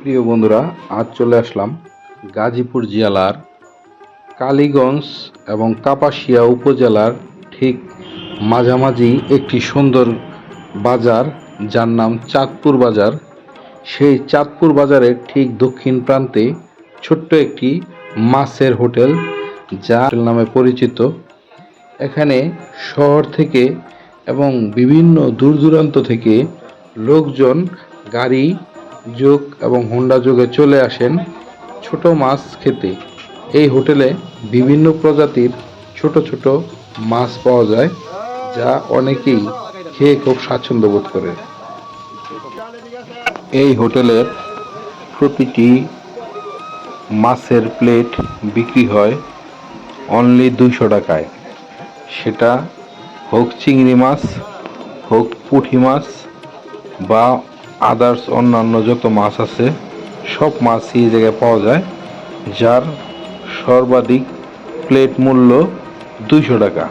প্রিয় বন্ধুরা, আজ চলে আসলাম গাজীপুর জেলার কালীগঞ্জ এবং কাপাসিয়া উপজেলার ঠিক মাঝামাঝি একটি সুন্দর বাজার, যার নাম চাঁদপুর বাজার। সেই চাঁদপুর বাজারের ঠিক দক্ষিণ প্রান্তে ছোট্ট একটি মাছের হোটেল, যা নামে পরিচিত। এখানে শহর থেকে এবং বিভিন্ন দূর দূরান্ত থেকে লোকজন গাড়ি যোগ এবং হোন্ডা যোগে চলে আসেন ছোট মাছ খেতে। এই হোটেলে বিভিন্ন প্রজাতির ছোট ছোট মাছ পাওয়া যায়, যা অনেকেই খেয়ে খুব স্বাচ্ছন্দ্য বোধ করে। এই হোটেলের প্রতিটি মাছের প্লেট বিক্রি হয় অনলি 200 টাকায়। সেটা হোক চিংড়ি মাছ, হোক পুঁটি মাছ বা আদার্স অন্যান্য যত মাছ আছে, সব মাছই এই জায়গায় পাওয়া যায়, যার সর্বাধিক প্লেট মূল্য 200 টাকা।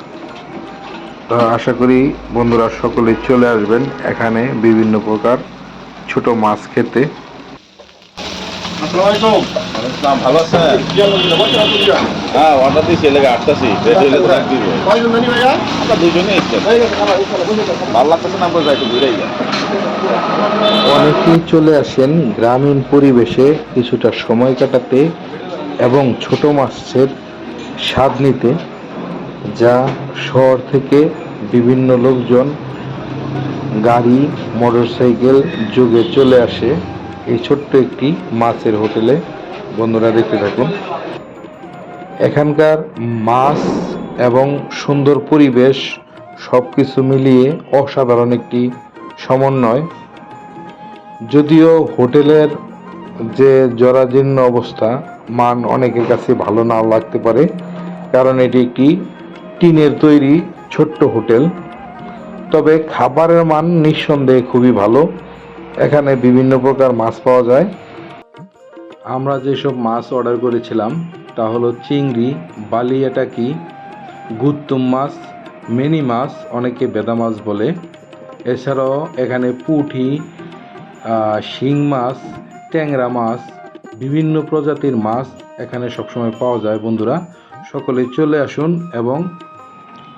তো আশা করি বন্ধুরা সকলেই চলে আসবেন এখানে বিভিন্ন প্রকার ছোট মাছ খেতে। ভালো আছেন? হ্যাঁ, অর্ডার দিয়েছি, এলাকা আসতেছি। আমরা দুজনেই এসছেন। ভালো লাগতেছে না, আমরা যাইতে ঘুরেই যাই। অনেকেই চলে আসেন গ্রামীণ পরিবেশে কিছুটা সময় কাটাতে এবং ছোট মাছের স্বাদ নিতে, যা শহর থেকে বিভিন্ন লোকজন গাড়ি মোটরসাইকেল যোগে চলে আসে এই ছোট্ট একটি মাছের হোটেলে। বন্ধুরা দেখতে থাকুন। এখানকার মাছ এবং সুন্দর পরিবেশ সব কিছু মিলিয়ে অসাধারণ একটি সমন্বয়। যদিও হোটেলের যে জরাজীর্ণ অবস্থা, মান অনেকের কাছে ভালো নাও লাগতে পারে, কারণ এটি একটি টিনের তৈরি ছোট্ট হোটেল। তবে খাবারের মান নিঃসন্দেহে খুবই ভালো। এখানে বিভিন্ন প্রকার মাছ পাওয়া যায়। আমরা যেসব মাছ অর্ডার করেছিলাম তা হলো চিংড়ি, বালিয়াটাকি, গুত্তুম মাছ, মিনি মাছ, অনেকে বেদা মাছ বলে। এছাড়াও এখানে পুঁটি, শিং মাছ, ট্যাংরা মাছ, বিভিন্ন প্রজাতির মাছ এখানে সবসময় পাওয়া যায়। বন্ধুরা সকলেই চলে আসুন এবং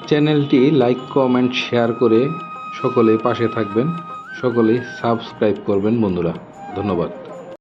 চ্যানেলটি লাইক, কমেন্ট, শেয়ার করে সকলেই পাশে থাকবেন। সকলেই সাবস্ক্রাইব করবেন বন্ধুরা। ধন্যবাদ।